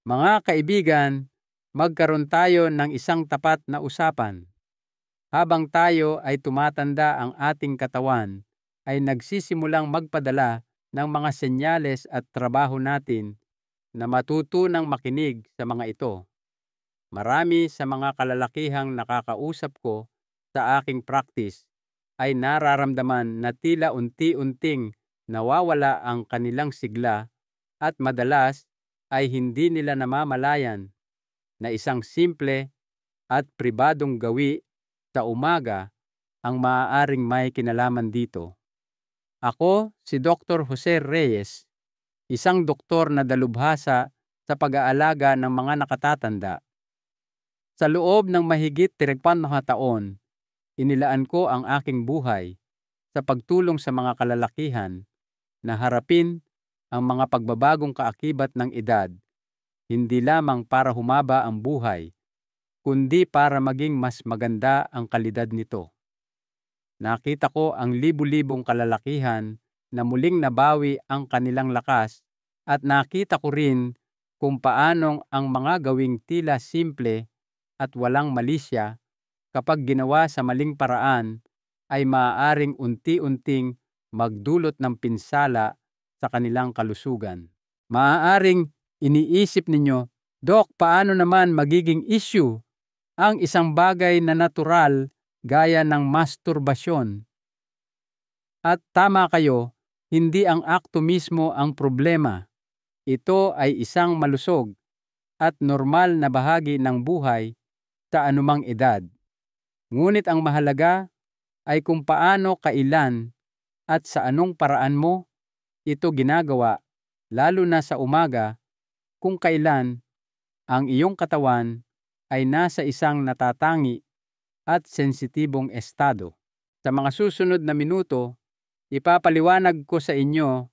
Mga kaibigan, magkaroon tayo ng isang tapat na usapan. Habang tayo ay tumatanda, ang ating katawan ay nagsisimulang magpadala ng mga senyales at trabaho natin na matutunang makinig sa mga ito. Marami sa mga kalalakihang nakakausap ko sa aking practice ay nararamdaman na tila unti-unting nawawala ang kanilang sigla at madalas ay hindi nila namamalayan na isang simple at pribadong gawi sa umaga ang maaaring may kinalaman dito. Ako si Dr. Jose Reyes, isang doktor na dalubhasa sa pag-aalaga ng mga nakatatanda. Sa loob ng mahigit 30 taon, inilaan ko ang aking buhay sa pagtulong sa mga kalalakihan na harapin ang mga pagbabagong kaakibat ng edad, hindi lamang para humaba ang buhay, kundi para maging mas maganda ang kalidad nito. Nakita ko ang libu-libong kalalakihan na muling nabawi ang kanilang lakas at nakita ko rin kung paanong ang mga gawing tila simple at walang malisya kapag ginawa sa maling paraan ay maaaring unti-unting magdulot ng pinsala sa kanilang kalusugan. Maaaring iniisip ninyo, Dok, paano naman magiging issue ang isang bagay na natural gaya ng masturbasyon? At tama kayo, hindi ang akto mismo ang problema. Ito ay isang malusog at normal na bahagi ng buhay sa anumang edad. Ngunit ang mahalaga ay kung paano, kailan, at sa anong paraan mo ito ginagawa, lalo na sa umaga kung kailan ang iyong katawan ay nasa isang natatangi at sensitibong estado. Sa mga susunod na minuto, ipapaliwanag ko sa inyo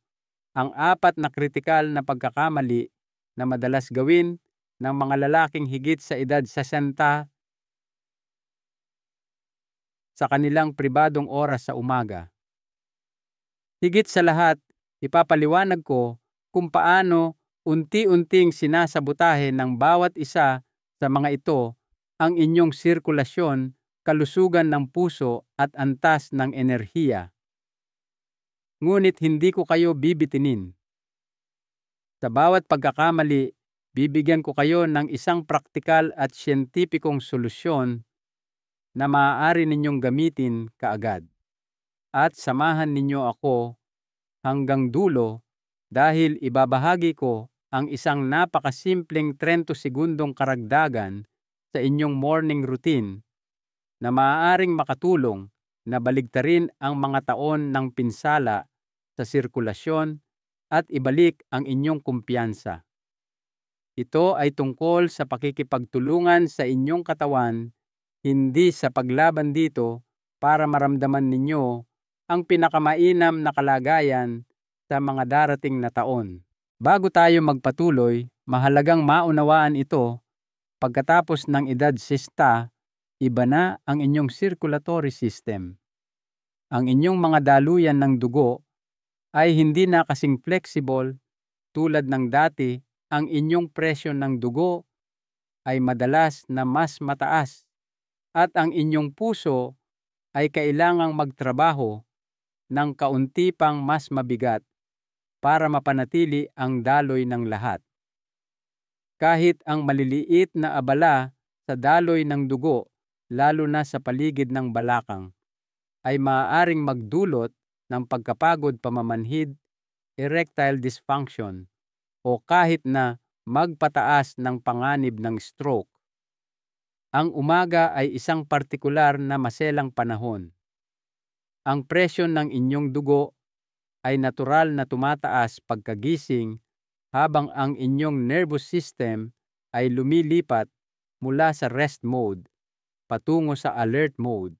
ang 4 na kritikal na pagkakamali na madalas gawin ng mga lalaking higit sa edad 60 sa kanilang pribadong oras sa umaga. Higit sa lahat, ipapaliwanag ko kung paano unti-unting sinasabotahe ng bawat isa sa mga ito ang inyong sirkulasyon, kalusugan ng puso at antas ng enerhiya. Ngunit hindi ko kayo bibitinin. Sa bawat pagkakamali, bibigyan ko kayo ng isang praktikal at siyentipikong solusyon na maaari ninyong gamitin kaagad. At samahan ninyo ako hanggang dulo dahil ibabahagi ko ang isang napakasimpleng 30 segundong karagdagan sa inyong morning routine na maaaring makatulong na baligtarin ang mga taon ng pinsala sa sirkulasyon at ibalik ang inyong kumpiyansa. Ito ay tungkol sa pakikipagtulungan sa inyong katawan, hindi sa paglaban dito para maramdaman ninyo ang pinakamainam na kalagayan sa mga darating na taon. Bago tayo magpatuloy, mahalagang maunawaan ito. Pagkatapos ng edad 60, iba na ang inyong circulatory system. Ang inyong mga daluyan ng dugo ay hindi na kasing flexible tulad ng dati. Ang inyong presyon ng dugo ay madalas na mas mataas at ang inyong puso ay kailangang magtrabaho ng kaunti pang mas mabigat para mapanatili ang daloy ng lahat. Kahit ang maliliit na abala sa daloy ng dugo, lalo na sa paligid ng balakang, ay maaaring magdulot ng pagkapagod, pamamanhid, erectile dysfunction, o kahit na magpataas ng panganib ng stroke. Ang umaga ay isang partikular na maselang panahon. Ang presyon ng inyong dugo ay natural na tumataas pagkagising habang ang inyong nervous system ay lumilipat mula sa rest mode patungo sa alert mode.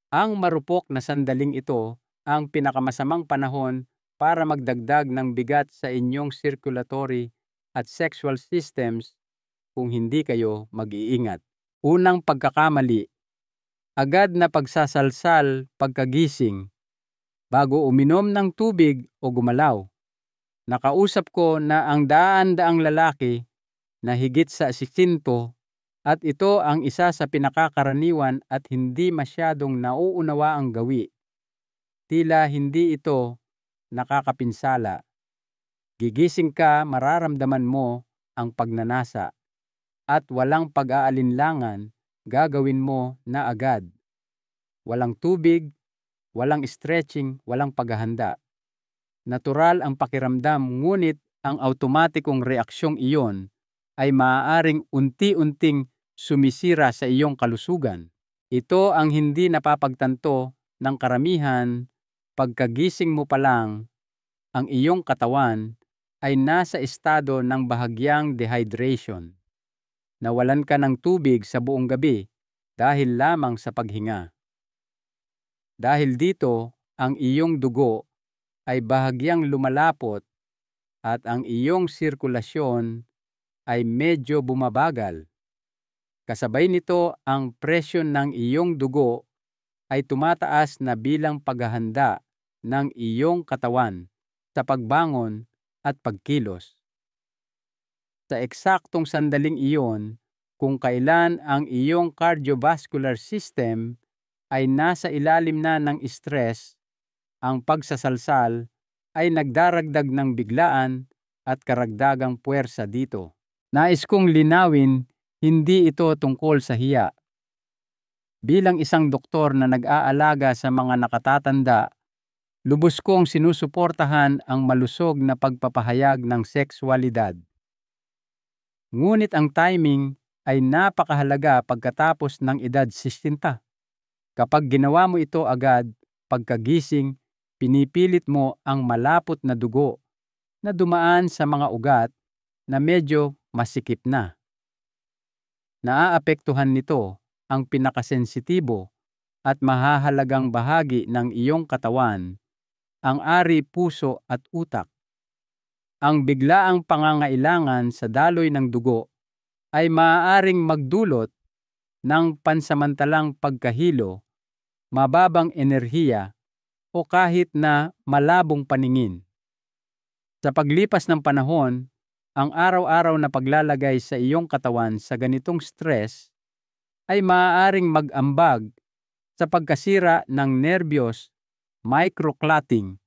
Ang marupok na sandaling ito ang pinakamasamang panahon para magdagdag ng bigat sa inyong circulatory at sexual systems kung hindi kayo mag-iingat. Unang pagkakamali, agad na pagsasalsal pagkagising bago uminom ng tubig o gumalaw. Nakausap ko na ang daan-daang lalaki na higit sa 60 at ito ang isa sa pinakakaraniwan at hindi masyadong nauunawa ang gawi. Tila hindi ito nakakapinsala. Gigising ka, mararamdaman mo ang pagnanasa at walang pag-aalinlangan, gagawin mo na agad. Walang tubig, walang stretching, walang paghahanda. Natural ang pakiramdam, ngunit ang automatikong reaksyong iyon ay maaaring unti-unting sumisira sa iyong kalusugan. Ito ang hindi napapagtanto ng karamihan. Pagkagising mo pa lang, ang iyong katawan ay nasa estado ng bahagyang dehydration. Nawalan ka ng tubig sa buong gabi dahil lamang sa paghinga. Dahil dito, ang iyong dugo ay bahagyang lumalapot at ang iyong sirkulasyon ay medyo bumabagal. Kasabay nito, ang presyon ng iyong dugo ay tumataas na bilang paghahanda ng iyong katawan sa pagbangon at pagkilos. Sa eksaktong sandaling iyon, kung kailan ang iyong cardiovascular system ay nasa ilalim na ng stress, ang pagsasalsal ay nagdaragdag ng biglaan at karagdagang puwersa dito. Nais kong linawin, hindi ito tungkol sa hiya. Bilang isang doktor na nag-aalaga sa mga nakatatanda, lubos kong sinusuportahan ang malusog na pagpapahayag ng sekswalidad. Ngunit ang timing ay napakahalaga pagkatapos ng edad 60. Kapag ginawa mo ito agad, pagkagising, pinipilit mo ang malapot na dugo na dumaan sa mga ugat na medyo masikip na. Naaapektuhan nito ang pinakasensitibo at mahahalagang bahagi ng iyong katawan, ang ari, puso at utak. Ang biglaang pangangailangan sa daloy ng dugo ay maaaring magdulot ng pansamantalang pagkahilo, mababang enerhiya o kahit na malabong paningin. Sa paglipas ng panahon, ang araw-araw na paglalagay sa iyong katawan sa ganitong stress ay maaaring mag-ambag sa pagkasira ng nerbiyos, microclotting,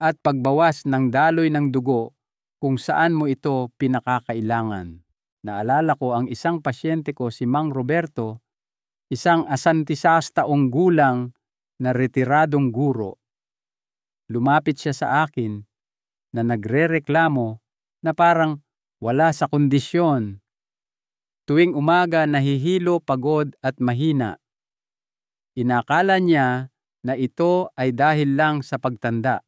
at pagbawas ng daloy ng dugo kung saan mo ito pinakakailangan. Naalala ko ang isang pasyente ko, si Mang Roberto, isang asantisastaong gulang na retiradong guro. Lumapit siya sa akin na nagrereklamo na parang wala sa kondisyon. Tuwing umaga nahihilo, pagod at mahina. Inakala niya na ito ay dahil lang sa pagtanda.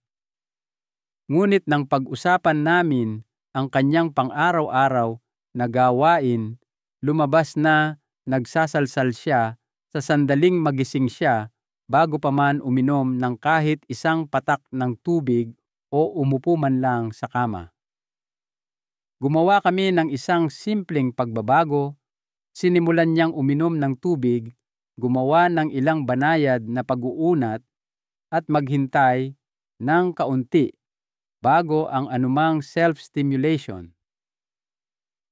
Ngunit nang pag-usapan namin ang kanyang pang-araw-araw na gawain, lumabas na nagsasalsal siya sa sandaling magising siya bago pa man uminom ng kahit isang patak ng tubig o umupo man lang sa kama. Gumawa kami ng isang simpleng pagbabago. Sinimulan niyang uminom ng tubig, gumawa ng ilang banayad na pag-uunat at maghintay ng kaunti bago ang anumang self-stimulation.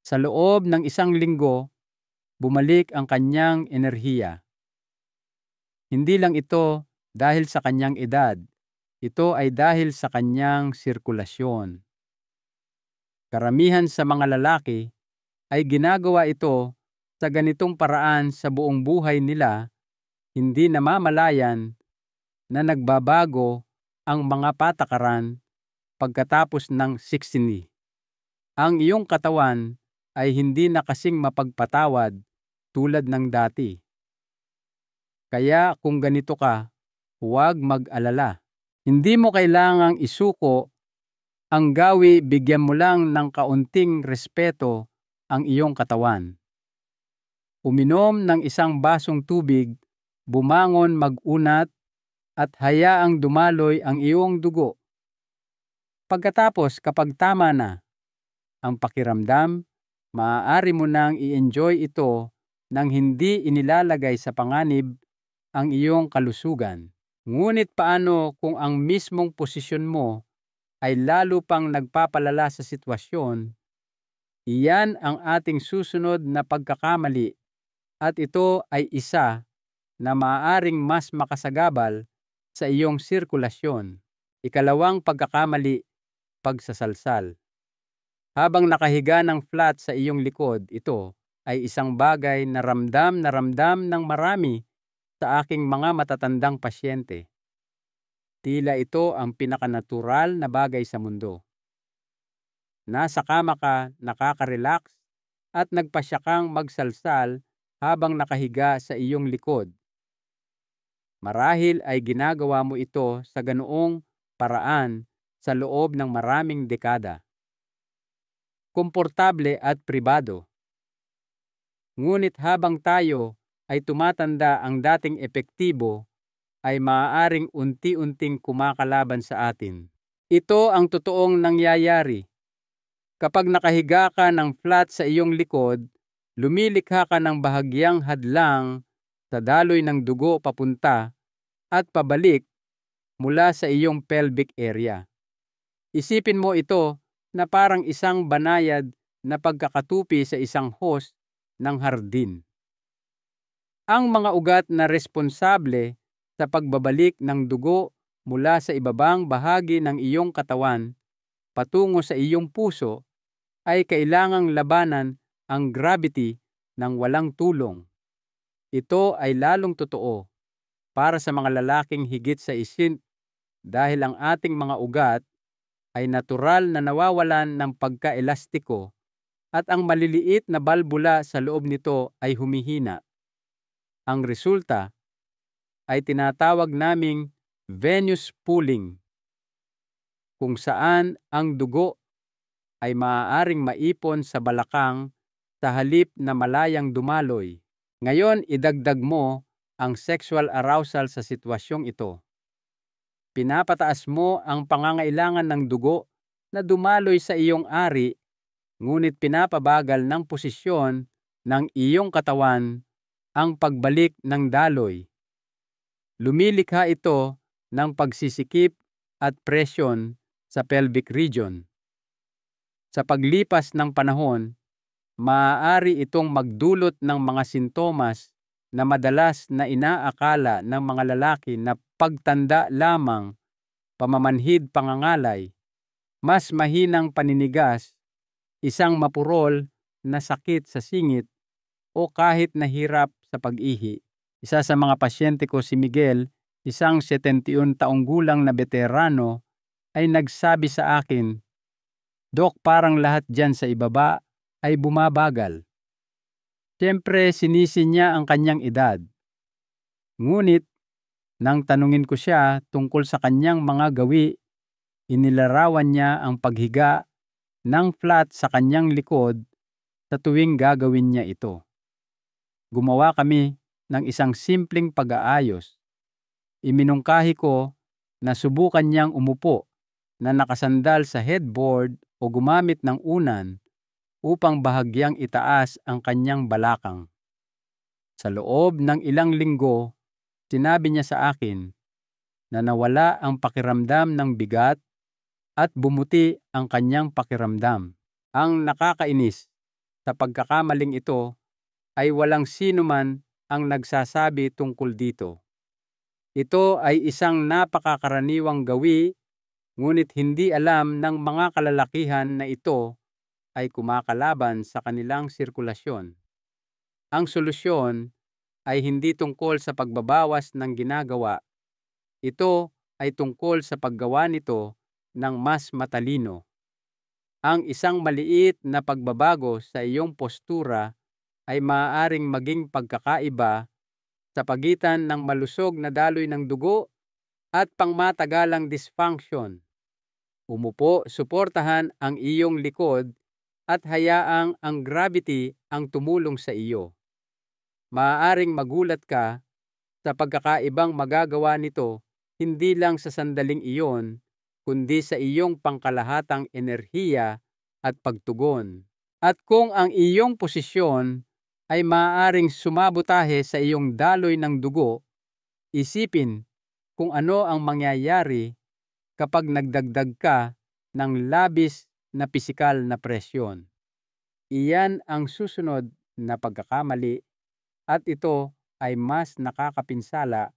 Sa loob ng 1 linggo, bumalik ang kanyang enerhiya. Hindi lang ito dahil sa kanyang edad, ito ay dahil sa kanyang sirkulasyon. Karamihan sa mga lalaki ay ginagawa ito sa ganitong paraan sa buong buhay nila, hindi namamalayan na nagbabago ang mga patakaran pagkatapos ng 60. Ang iyong katawan ay hindi na kasing mapagpatawad tulad ng dati. Kaya kung ganito ka, huwag mag-alala. Hindi mo kailangang isuko ang gawi, bigyan mo lang ng kaunting respeto ang iyong katawan. Uminom ng 1 basong tubig, bumangon, mag-unat, at hayaang dumaloy ang iyong dugo. Pagkatapos, kapag tama na ang pakiramdam, maaari mo nang i-enjoy ito nang hindi inilalagay sa panganib ang iyong kalusugan. Ngunit paano kung ang mismong posisyon mo ay lalo pang nagpapalala sa sitwasyon, iyan ang ating susunod na pagkakamali at ito ay isa na maaaring mas makasagabal sa iyong sirkulasyon. Ikalawang pagkakamali, pagsasalsal. Habang nakahiga ng flat sa iyong likod, ito ay isang bagay na ramdam ng marami sa aking mga matatandang pasyente. Tila ito ang pinakanatural na bagay sa mundo. Nasa kama ka, nakaka-relax, at nagpasya kang magsalsal habang nakahiga sa iyong likod. Marahil ay ginagawa mo ito sa ganoong paraan sa loob ng maraming dekada. Komportable at pribado. Ngunit habang tayo ay tumatanda, ang dating epektibo ay maaaring unti-unting kumakalaban sa atin. Ito ang totoong nangyayari. Kapag nakahiga ka ng flat sa iyong likod, lumilikha ka ng bahagyang hadlang sa daloy ng dugo papunta at pabalik mula sa iyong pelvic area. Isipin mo ito na parang isang banayad na pagkakatupi sa isang hose ng hardin. Ang mga ugat na responsable sa pagbabalik ng dugo mula sa ibabang bahagi ng iyong katawan patungo sa iyong puso ay kailangang labanan ang gravity ng walang tulong. Ito ay lalong totoo para sa mga lalaking higit sa isin dahil ang ating mga ugat ay natural na nawawalan ng pagkaelastiko at ang maliliit na balbula sa loob nito ay humihina. Ang resulta ay tinatawag naming venous pooling, kung saan ang dugo ay maaaring maipon sa balakang sa halip na malayang dumaloy. Ngayon, idagdag mo ang sexual arousal sa sitwasyong ito. Pinapataas mo ang pangangailangan ng dugo na dumaloy sa iyong ari, ngunit pinapabagal ng posisyon ng iyong katawan ang pagbalik ng daloy. Lumilikha ito ng pagsisikip at presyon sa pelvic region. Sa paglipas ng panahon, maaari itong magdulot ng mga sintomas na madalas na inaakala ng mga lalaki na pagtanda lamang, pamamanhid, pangangalay, mas mahinang paninigas, isang mapurol na sakit sa singit, o kahit nahirap sa pag-ihi. Isa sa mga pasyente ko, si Miguel, isang 71 taong gulang na veterano, ay nagsabi sa akin, "Dok, parang lahat dyan sa ibaba ay bumabagal." Siyempre, sinisi niya ang kanyang edad. Ngunit, nang tanungin ko siya tungkol sa kanyang mga gawi, inilarawan niya ang paghiga ng flat sa kanyang likod sa tuwing gagawin niya ito. Gumawa kami ng isang simpleng pag-aayos. Iminungkahi ko na subukan niyang umupo na nakasandal sa headboard o gumamit ng unan upang bahagyang itaas ang kanyang balakang. Sa loob ng ilang linggo, sinabi niya sa akin na nawala ang pakiramdam ng bigat at bumuti ang kanyang pakiramdam. Ang nakakainis sa pagkakamaling ito ay walang sino man ang nagsasabi tungkol dito. Ito ay isang napakakaraniwang gawi, ngunit hindi alam ng mga kalalakihan na ito ay kumakalaban sa kanilang sirkulasyon. Ang solusyon ay hindi tungkol sa pagbabawas ng ginagawa. Ito ay tungkol sa paggawa nito ng mas matalino. Ang isang maliit na pagbabago sa iyong postura ay maaaring maging pagkakaiba sa pagitan ng malusog na daloy ng dugo at pangmatagalang dysfunction. Umupo, suportahan ang iyong likod at hayaang ang gravity ang tumulong sa iyo. Maaaring magulat ka sa pagkakaibang magagawa nito hindi lang sa sandaling iyon, kundi sa iyong pangkalahatang enerhiya at pagtugon. At kung ang iyong posisyon ay maaaring sumabotahe sa iyong daloy ng dugo, isipin kung ano ang mangyayari kapag nagdagdag ka ng labis na pisikal na presyon. Iyan ang susunod na pagkakamali at ito ay mas nakakapinsala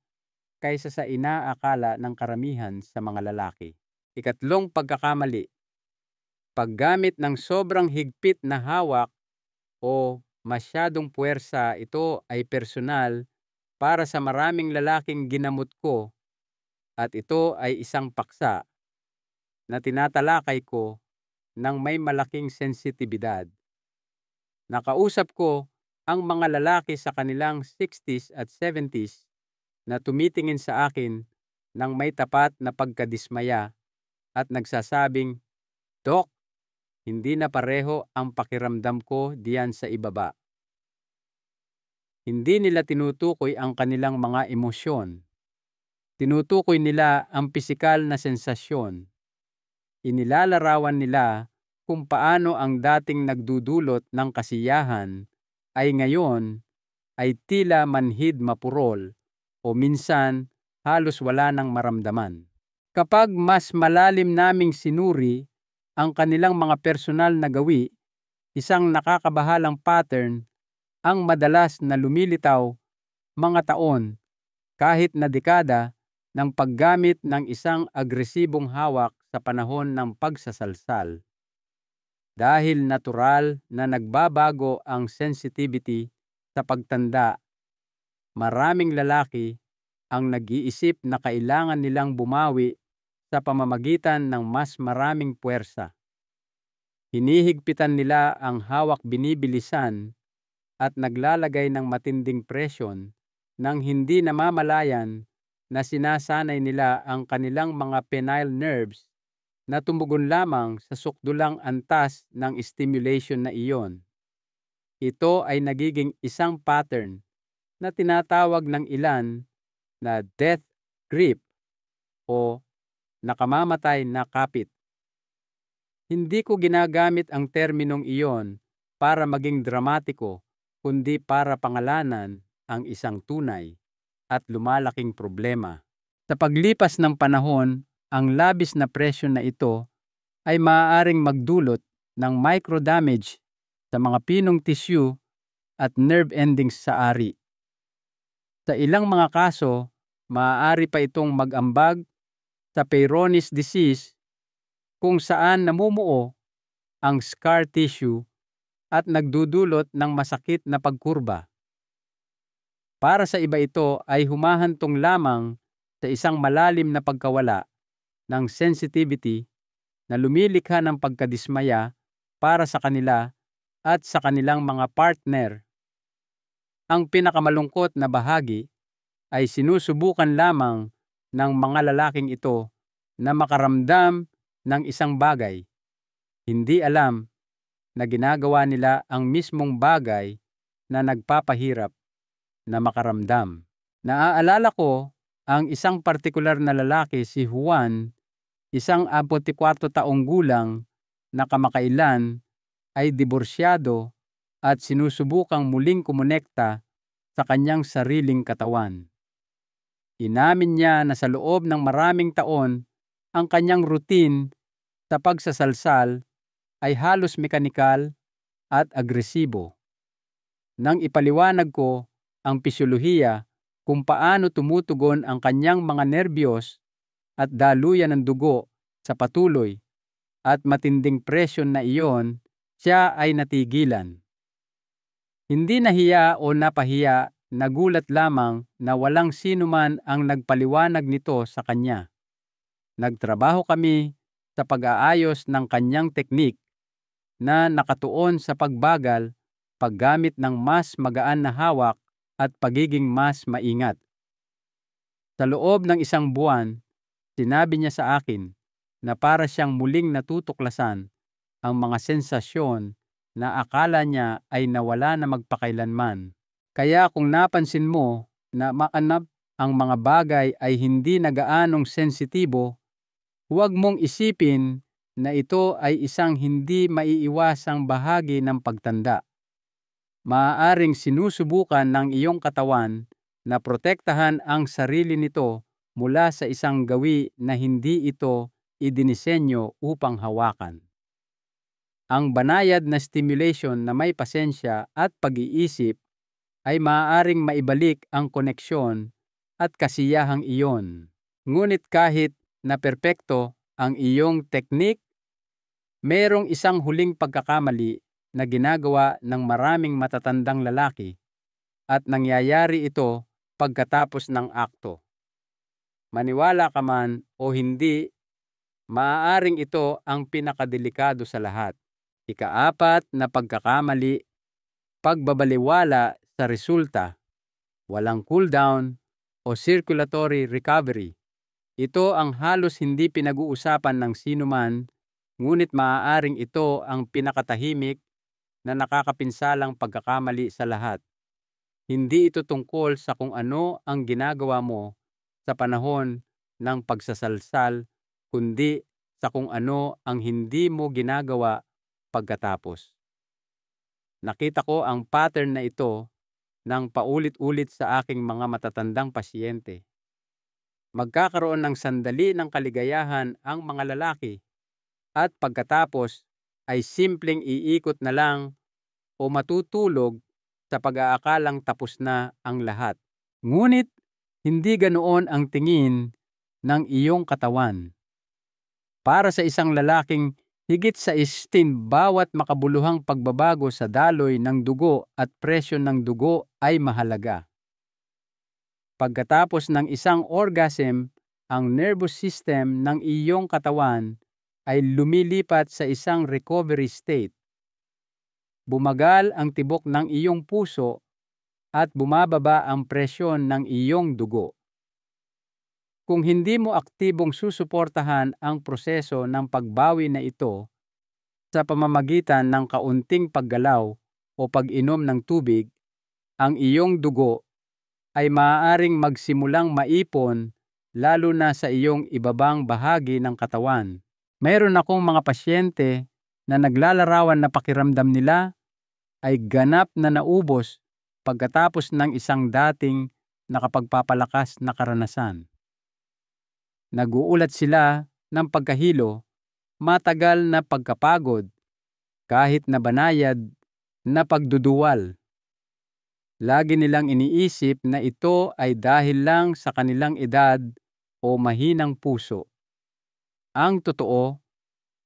kaysa sa inaakala ng karamihan sa mga lalaki. Ikatlong pagkakamali, paggamit ng sobrang higpit na hawak o masyadong puwersa. Ito ay personal para sa maraming lalaking ginamot ko at ito ay isang paksa na tinatalakay ko ng may malaking sensitibidad. Nakausap ko ang mga lalaki sa kanilang 60s at 70s na tumitingin sa akin ng may tapat na pagkadismaya at nagsasabing, "Dok, hindi na pareho ang pakiramdam ko diyan sa ibaba." Hindi nila tinutukoy ang kanilang mga emosyon. Tinutukoy nila ang pisikal na sensasyon. Inilalarawan nila kung paano ang dating nagdudulot ng kasiyahan ay ngayon ay tila manhid mapurol o minsan halos wala nang maramdaman. Kapag mas malalim naming sinuri ang kanilang mga personal na gawi, isang nakakabahalang pattern ang madalas na lumilitaw mga taon kahit na dekada ng paggamit ng isang agresibong hawak sa panahon ng pagsasalsal. Dahil natural na nagbabago ang sensitivity sa pagtanda, maraming lalaki ang nag-iisip na kailangan nilang bumawi sa pamamagitan ng mas maraming puwersa. Hinihigpitan nila ang hawak binibilisan at naglalagay ng matinding presyon nang hindi namamalayan na sinasanay nila ang kanilang mga penile nerves na tumugon lamang sa sukdulang antas ng stimulation na iyon. Ito ay nagiging isang pattern na tinatawag ng ilan na death grip o nakamamatay na kapit. Hindi ko ginagamit ang terminong iyon para maging dramatiko, kundi para pangalanan ang isang tunay at lumalaking problema. Sa paglipas ng panahon, ang labis na presyon na ito ay maaaring magdulot ng microdamage sa mga pinong tissue at nerve endings sa ari. Sa ilang mga kaso, maaari pa itong mag-ambag sa Peyronie's disease kung saan namumuo ang scar tissue at nagdudulot ng masakit na pagkurba. Para sa iba ito ay humahantong lamang sa isang malalim na pagkawala ng sensitivity na lumilikha ng pagkadismaya para sa kanila at sa kanilang mga partner. Ang pinakamalungkot na bahagi ay sinusubukan lamang ng mga lalaking ito na makaramdam ng isang bagay. Hindi alam na ginagawa nila ang mismong bagay na nagpapahirap na makaramdam. Naaalala ko ang isang partikular na lalaki, si Juan, isang 44 taong gulang na kamakailan ay diborsyado at sinusubukang muling kumonekta sa kanyang sariling katawan. Inamin niya na sa loob ng maraming taon, ang kanyang routine sa pagsasalsal ay halos mekanikal at agresibo. Nang ipaliwanag ko ang pisyolohiya kung paano tumutugon ang kanyang mga nerbiyos at daluyan ng dugo sa patuloy at matinding presyon na iyon, siya ay natigilan. Hindi nahiya o napahiya, nagulat lamang na walang sinuman ang nagpaliwanag nito sa kanya. Nagtrabaho kami sa pag-aayos ng kanyang teknik na nakatuon sa pagbagal, paggamit ng mas magaan na hawak at pagiging mas maingat. Sa loob ng isang buwan, sinabi niya sa akin na para siyang muling natutuklasan ang mga sensasyon na akala niya ay nawala na magpakailanman. Kaya kung napansin mo na maanap ang mga bagay ay hindi na gaanong sensitibo, huwag mong isipin na ito ay isang hindi maiiwasang bahagi ng pagtanda. Maaaring sinusubukan ng iyong katawan na protektahan ang sarili nito mula sa isang gawi na hindi ito idinisenyo upang hawakan. Ang banayad na stimulation na may pasensya at pag-iisip ay maaaring maibalik ang koneksyon at kasiyahang iyon. Ngunit kahit na perpekto ang iyong teknik, mayroong isang huling pagkakamali na ginagawa ng maraming matatandang lalaki at nangyayari ito pagkatapos ng akto. Maniwala ka man o hindi, maaaring ito ang pinakadelikado sa lahat. Ika-4 na pagkakamali, pagbabaliwala sa resulta, walang cooldown o circulatory recovery. Ito ang halos hindi pinag-uusapan ng sinuman, ngunit maaaring ito ang pinakatahimik na nakakapinsalang pagkakamali sa lahat. Hindi ito tungkol sa kung ano ang ginagawa mo sa panahon ng pagsasalsal, kundi sa kung ano ang hindi mo ginagawa pagkatapos. Nakita ko ang pattern na ito ng paulit-ulit sa aking mga matatandang pasyente. Magkakaroon ng sandali ng kaligayahan ang mga lalaki at pagkatapos ay simpleng iikot na lang o matutulog sa pag-aakalang tapos na ang lahat. Ngunit hindi ganoon ang tingin ng iyong katawan. Para sa isang lalaking higit sa 16, bawat makabuluhang pagbabago sa daloy ng dugo at presyon ng dugo ay mahalaga. Pagkatapos ng isang orgasm, ang nervous system ng iyong katawan ay lumilipat sa isang recovery state. Bumagal ang tibok ng iyong puso at bumababa ang presyon ng iyong dugo. Kung hindi mo aktibong susuportahan ang proseso ng pagbawi na ito sa pamamagitan ng kaunting paggalaw o pag-inom ng tubig, ang iyong dugo ay maaaring magsimulang maipon lalo na sa iyong ibabang bahagi ng katawan. Mayroon akong mga pasyente na naglalarawan na pakiramdam nila ay ganap na naubos pagkatapos ng isang dating nakapagpapalakas na karanasan. Naguulat sila ng pagkahilo, matagal na pagkapagod, kahit na banayad na pagduduwal. Lagi nilang iniisip na ito ay dahil lang sa kanilang edad o mahinang puso. Ang totoo,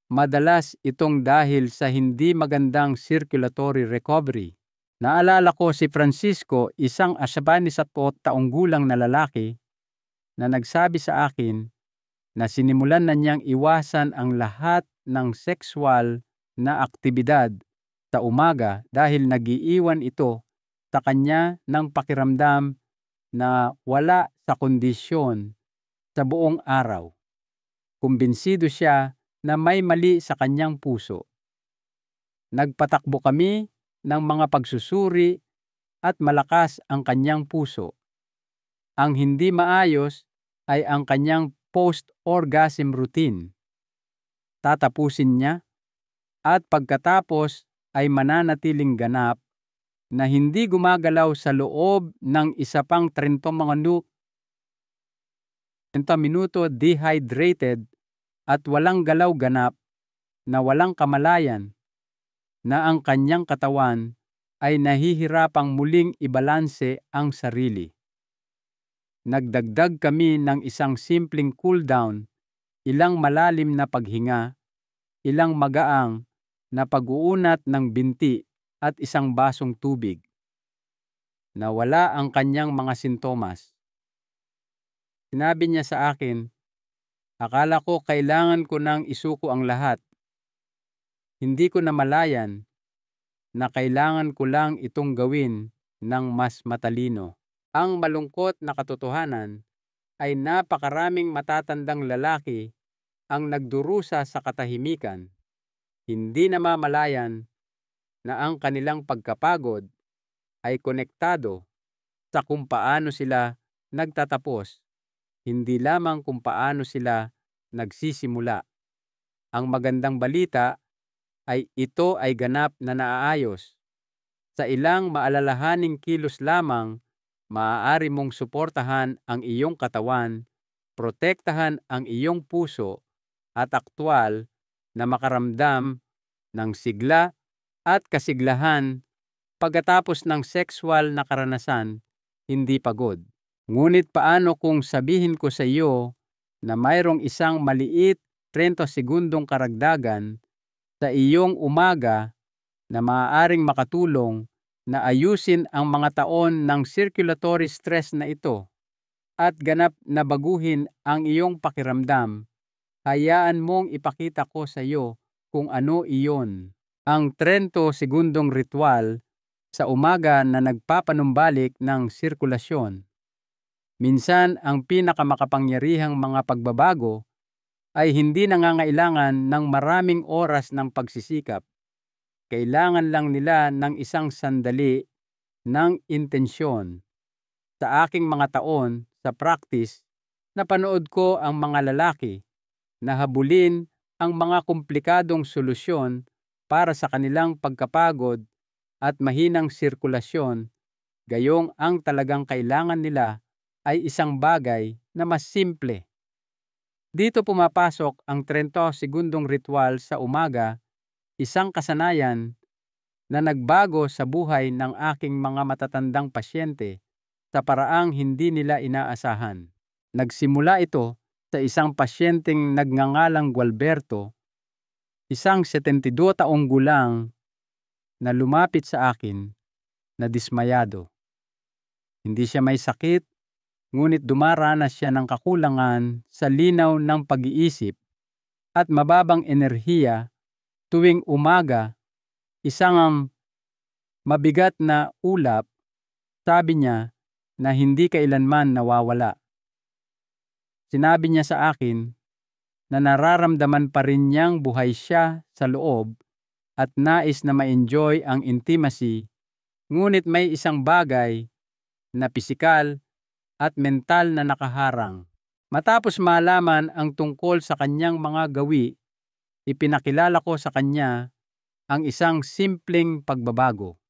madalas itong dahil sa hindi magandang circulatory recovery. Naalala ko si Francisco, isang 17 taong gulang na lalaki, na nagsabi sa akin na sinimulan na niyang iwasan ang lahat ng sexual na aktibidad sa umaga dahil nagiiwan ito sa kanya ng pakiramdam na wala sa kondisyon sa buong araw. Kumbinsido siya na may mali sa kanyang puso. Nagpatakbo kami ng mga pagsusuri at malakas ang kanyang puso. Ang hindi maayos ay ang kanyang post-orgasm routine. Tatapusin niya at pagkatapos ay mananatiling ganap na hindi gumagalaw sa loob ng isa pang 30 minuto dehydrated at walang galaw ganap na walang kamalayan na ang kanyang katawan ay nahihirapang muling ibalanse ang sarili. Nagdagdag kami ng isang simpleng cooldown, ilang malalim na paghinga, ilang magaang na pag-uunat ng binti at isang basong tubig. Nawala ang kanyang mga sintomas. Sinabi niya sa akin, akala ko kailangan ko nang isuko ang lahat. Hindi ko namalayan na kailangan ko lang itong gawin ng mas matalino. Ang malungkot na katotohanan ay napakaraming matatandang lalaki ang nagdurusa sa katahimikan, hindi namamalayan na ang kanilang pagkapagod ay konektado sa kung paano sila nagtatapos, hindi lamang kung paano sila nagsisimula. Ang magandang balita ay ito ay ganap na naaayos. Sa ilang maalalahaning kilos lamang, maaari mong suportahan ang iyong katawan, protektahan ang iyong puso, at aktwal na makaramdam ng sigla at kasiglahan pagkatapos ng sexual na karanasan, hindi pagod. Ngunit paano kung sabihin ko sa iyo na mayroong isang maliit 30 segundong karagdagan sa iyong umaga na maaaring makatulong na ayusin ang mga taon ng circulatory stress na ito at ganap na baguhin ang iyong pakiramdam, hayaan mong ipakita ko sa iyo kung ano iyon. Ang 30 segundong ritual sa umaga na nagpapanumbalik ng sirkulasyon. Minsan ang pinakamakapangyarihang mga pagbabago ay hindi nangangailangan ng maraming oras ng pagsisikap. Kailangan lang nila ng isang sandali ng intensyon. Sa aking mga taon sa practice, napanood ko ang mga lalaki na habulin ang mga komplikadong solusyon para sa kanilang pagkapagod at mahinang sirkulasyon, gayong ang talagang kailangan nila ay isang bagay na mas simple. Dito pumapasok ang 30 segundong ritual sa umaga, isang kasanayan na nagbago sa buhay ng aking mga matatandang pasyente sa paraang hindi nila inaasahan. Nagsimula ito sa isang pasyenteng nagngangalang Gualberto, isang 72 taong gulang na lumapit sa akin na dismayado. Hindi siya may sakit, ngunit dumaranas siya ng kakulangan sa linaw ng pag-iisip at mababang enerhiya tuwing umaga. Isang mabigat na ulap, sabi niya, na hindi kailanman nawawala. Sinabi niya sa akin na nararamdaman pa rin niyang buhay siya sa loob at nais na ma-enjoy ang intimacy, ngunit may isang bagay na pisikal at mental na nakaharang. Matapos malaman ang tungkol sa kanyang mga gawi, ipinakilala ko sa kanya ang isang simpleng pagbabago.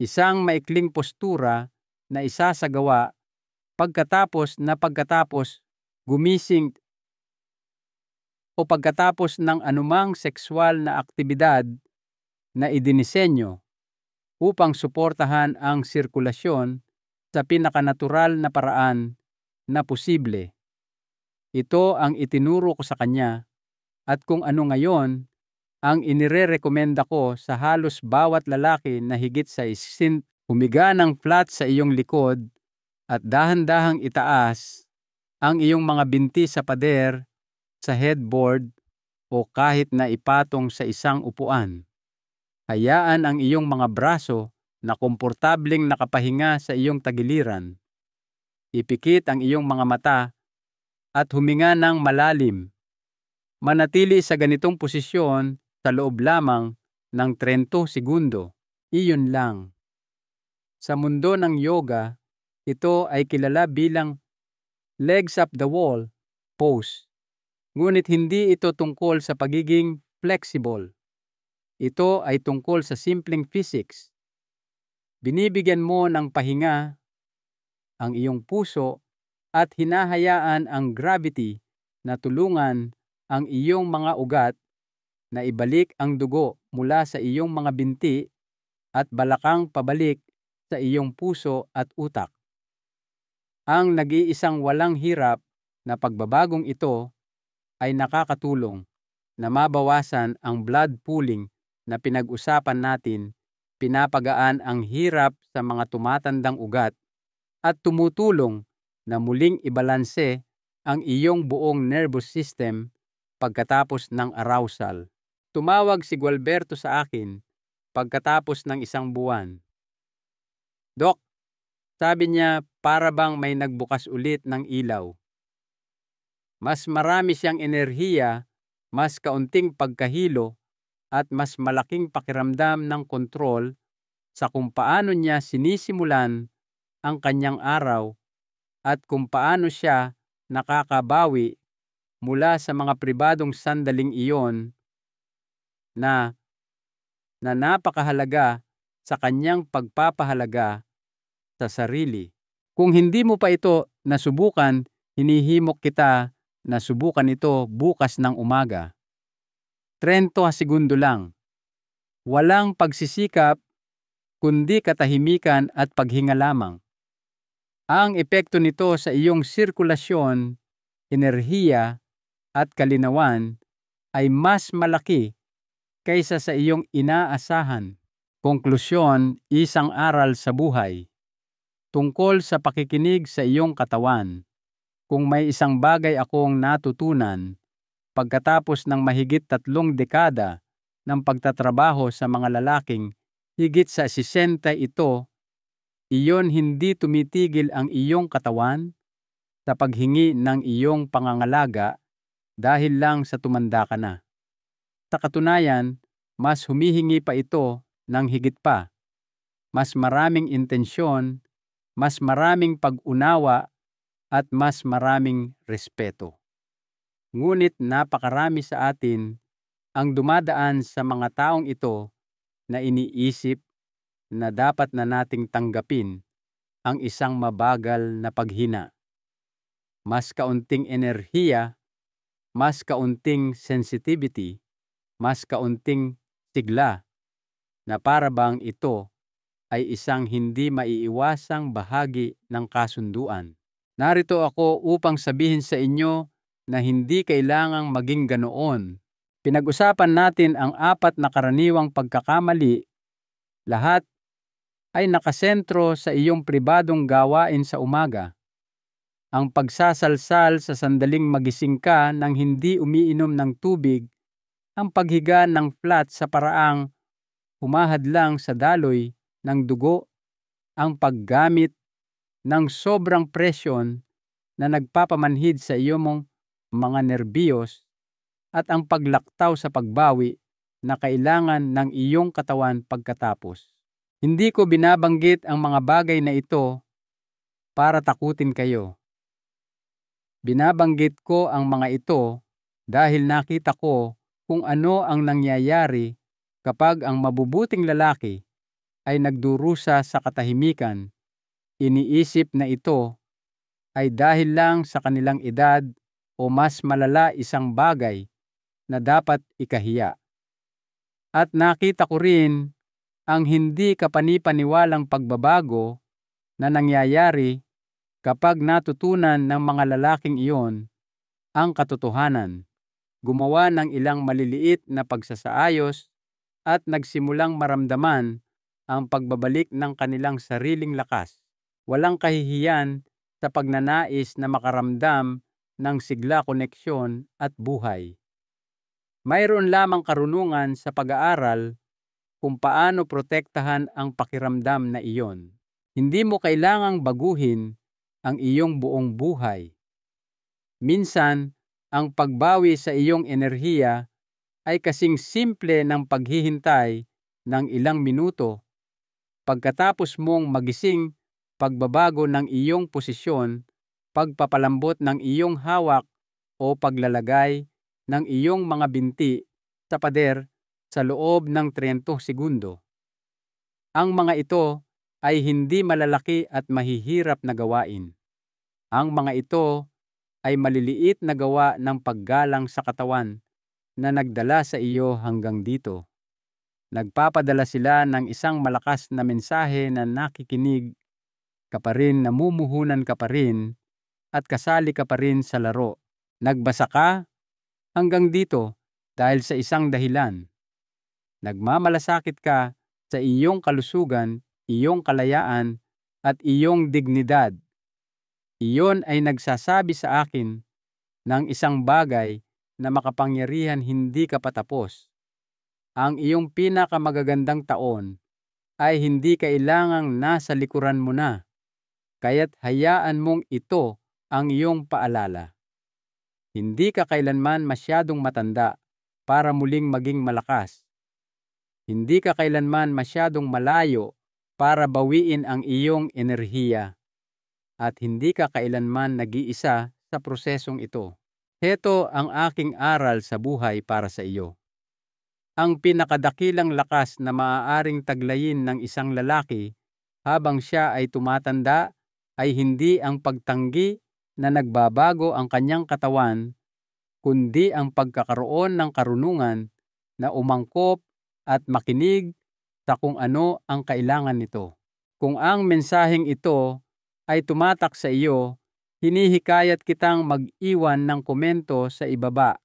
Isang maikling postura na isasagawa pagkatapos gumising o pagkatapos ng anumang sexual na aktibidad na idinisenyo upang suportahan ang sirkulasyon sa pinakanatural na paraan na posible. Ito ang itinuro ko sa kanya at kung ano ngayon ang inirerekomenda ko sa halos bawat lalaki na higit sa humiga ng flat sa iyong likod at dahan-dahang itaas ang iyong mga binti sa pader, sa headboard o kahit na ipatong sa isang upuan. Hayaan ang iyong mga braso na komportableng nakapahinga sa iyong tagiliran. Ipikit ang iyong mga mata at huminga ng malalim. Manatili sa ganitong posisyon sa loob lamang ng 30 segundo. Iyon lang. Sa mundo ng yoga, ito ay kilala bilang legs up the wall pose. Ngunit hindi ito tungkol sa pagiging flexible. Ito ay tungkol sa simpleng physics. Binibigyan mo ng pahinga ang iyong puso at hinahayaan ang gravity na tulungan ang iyong mga ugat na ibalik ang dugo mula sa iyong mga binti at balakang pabalik sa iyong puso at utak. Ang nag-iisang walang hirap na pagbabagong ito ay nakakatulong na mabawasan ang blood pooling na pinag-usapan natin, pinapagaan ang hirap sa mga tumatandang ugat at tumutulong na muling ibalanse ang iyong buong nervous system pagkatapos ng arousal. Tumawag si Gualberto sa akin pagkatapos ng isang buwan. Dok, sabi niya, para bang may nagbukas ulit ng ilaw. Mas marami siyang enerhiya, mas kaunting pagkahilo, at mas malaking pakiramdam ng kontrol sa kung paano niya sinisimulan ang kanyang araw at kung paano siya nakakabawi mula sa mga pribadong sandaling iyon na napakahalaga sa kanyang pagpapahalaga sa sarili. Kung hindi mo pa ito nasubukan, hinihimok kita na subukan ito bukas ng umaga. 30 segundo lang. Walang pagsisikap, kundi katahimikan at paghinga lamang. Ang epekto nito sa iyong sirkulasyon, enerhiya at kalinawan ay mas malaki kaysa sa iyong inaasahan. Konklusyon, isang aral sa buhay. Tungkol sa pakikinig sa iyong katawan. Kung may isang bagay akong natutunan pagkatapos ng mahigit 3 dekada ng pagtatrabaho sa mga lalaking higit sa 60 ito, iyon hindi tumitigil ang iyong katawan sa paghingi ng iyong pangangalaga dahil lang sa tumanda ka na. Sa katunayan, mas humihingi pa ito ng higit pa. Mas maraming intensyon, mas maraming pag-unawa, at mas maraming respeto. Ngunit napakarami sa atin ang dumadaan sa mga taong ito na iniisip na dapat na nating tanggapin ang isang mabagal na paghina. Mas kaunting enerhiya, mas kaunting sensitivity, mas kaunting sigla, na para bang ito ay isang hindi maiiwasang bahagi ng kasunduan. Narito ako upang sabihin sa inyo na hindi kailangang maging ganoon. Pinag-usapan natin ang 4 na karaniwang pagkakamali. Lahat ay nakasentro sa iyong pribadong gawain sa umaga. Ang pagsasalsal sa sandaling magising ka nang hindi umiinom ng tubig, ang paghiga ng flat sa paraang humahadlang sa daloy ng dugo, ang paggamit ng sobrang presyon na nagpapamanhid sa iyong mga nerbiyos, at ang paglaktaw sa pagbawi na kailangan ng iyong katawan pagkatapos. Hindi ko binabanggit ang mga bagay na ito para takutin kayo. Binabanggit ko ang mga ito dahil nakita ko kung ano ang nangyayari kapag ang mabubuting lalaki ay nagdurusa sa katahimikan. Iniisip na ito ay dahil lang sa kanilang edad o mas malala isang bagay na dapat ikahiya. At nakita ko rin ang hindi kapanipaniwalang pagbabago na nangyayari kapag natutunan ng mga lalaking iyon ang katotohanan, gumawa ng ilang maliliit na pagsasaayos at nagsimulang maramdaman ang pagbabalik ng kanilang sariling lakas. Walang kahihiyan sa pagnanais na makaramdam ng sigla, koneksyon at buhay. Mayroon lamang karunungan sa pag-aaral kung paano protektahan ang pakiramdam na iyon. Hindi mo kailangang baguhin ang iyong buong buhay. Minsan, ang pagbawi sa iyong enerhiya ay kasing simple ng paghihintay ng ilang minuto. Pagkatapos mong magising, pagbabago ng iyong posisyon, pagpapalambot ng iyong hawak o paglalagay ng iyong mga binti sa pader sa loob ng 30 segundo. Ang mga ito ay hindi malalaki at mahihirap na gawain. Ang mga ito ay maliliit na gawa ng paggalang sa katawan na nagdala sa iyo hanggang dito. Nagpapadala sila ng isang malakas na mensahe na nakikinig ka pa rin, namumuhunan ka pa rin, at kasali ka pa rin sa laro. Nagbasa ka hanggang dito dahil sa isang dahilan. Nagmamalasakit ka sa iyong kalusugan, iyong kalayaan, at iyong dignidad. Iyon ay nagsasabi sa akin ng isang bagay na makapangyarihan hindi ka patapos. Ang iyong pinakamagagandang taon ay hindi kailangang nasa likuran mo na, kaya't hayaan mong ito ang iyong paalala. Hindi ka kailanman masyadong matanda para muling maging malakas. Hindi ka kailanman masyadong malayo para bawiin ang iyong enerhiya. At hindi ka kailanman nag-iisa sa prosesong ito. Heto ang aking aral sa buhay para sa iyo. Ang pinakadakilang lakas na maaaring taglayin ng isang lalaki habang siya ay tumatanda ay hindi ang pagtanggi na nagbabago ang kanyang katawan, kundi ang pagkakaroon ng karunungan na umangkop at makinig sa kung ano ang kailangan nito. Kung ang mensaheng ito ay tumatak sa iyo, hinihikayat kitang mag-iwan ng komento sa ibaba.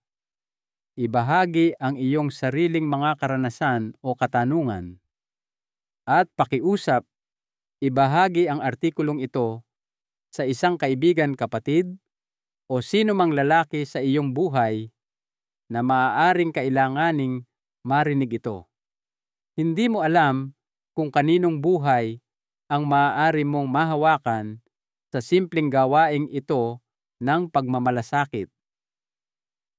Ibahagi ang iyong sariling mga karanasan o katanungan. At pakiusap, ibahagi ang artikulong ito sa isang kaibigan, kapatid, o sino mang lalaki sa iyong buhay na maaaring kailanganing marinig ito. Hindi mo alam kung kaninong buhay ang maaari mong mahawakan sa simpleng gawaing ito ng pagmamalasakit.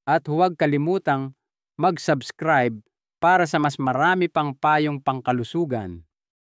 At huwag kalimutang mag-subscribe para sa mas marami pang payong pangkalusugan.